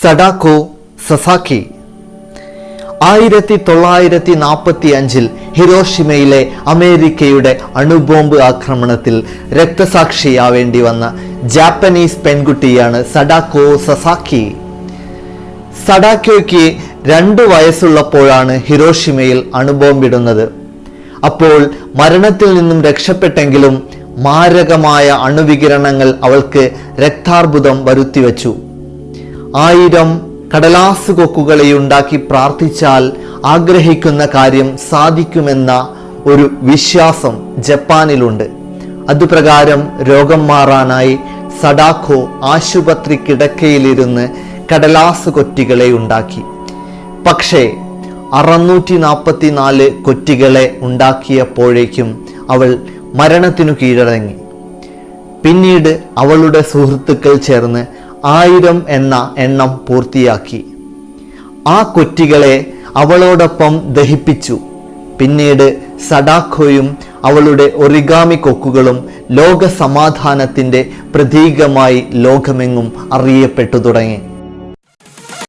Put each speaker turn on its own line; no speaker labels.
Sadako Sasaki 1945 ഹിരോഷിമയിലെ അമേരിക്കയുടെ അണുബോംബ് ആക്രമണത്തിൽ രക്തസാക്ഷിയാവേണ്ടി വന്ന ജാപ്പനീസ് പെൺകുട്ടിയാണ് സഡാക്കോ സസാക്കി. സഡാക്കോയ്ക്ക് 2 വയസ്സുള്ളപ്പോഴാണ് ഹിരോഷിമയിൽ അണുബോംബിടുന്നത്. അപ്പോൾ മരണത്തിൽ നിന്നും രക്ഷപ്പെട്ടെങ്കിലും മാരകമായ അണുവികിരണങ്ങൾ അവൾക്ക് രക്താർബുദം വരുത്തിവെച്ചു. 1000 കടലാസ് കൊക്കുകളെ ഉണ്ടാക്കി പ്രാർത്ഥിച്ചാൽ ആഗ്രഹിക്കുന്ന കാര്യം സാധിക്കുമെന്ന ഒരു വിശ്വാസം ജപ്പാനിലുണ്ട്. അതുപ്രകാരം രോഗം മാറാനായി സഡാക്കോ ആശുപത്രി കിടക്കയിലിരുന്ന് കടലാസ് കൊറ്റികളെ ഉണ്ടാക്കി. പക്ഷേ 644 കൊറ്റികളെ ഉണ്ടാക്കിയപ്പോഴേക്കും അവൾ മരണത്തിനു കീഴടങ്ങി. പിന്നീട് അവളുടെ സുഹൃത്തുക്കൾ ചേർന്ന് 1000 എന്ന എണ്ണം പൂർത്തിയാക്കി. ആ കൊറ്റികളെ അവളോടൊപ്പം ദഹിപ്പിച്ചു. പിന്നീട് സഡാക്കോയും അവളുടെ ഒറിഗാമി കൊക്കുകളും ലോക സമാധാനത്തിൻ്റെ പ്രതീകമായി ലോകമെങ്ങും അറിയപ്പെട്ടു തുടങ്ങി.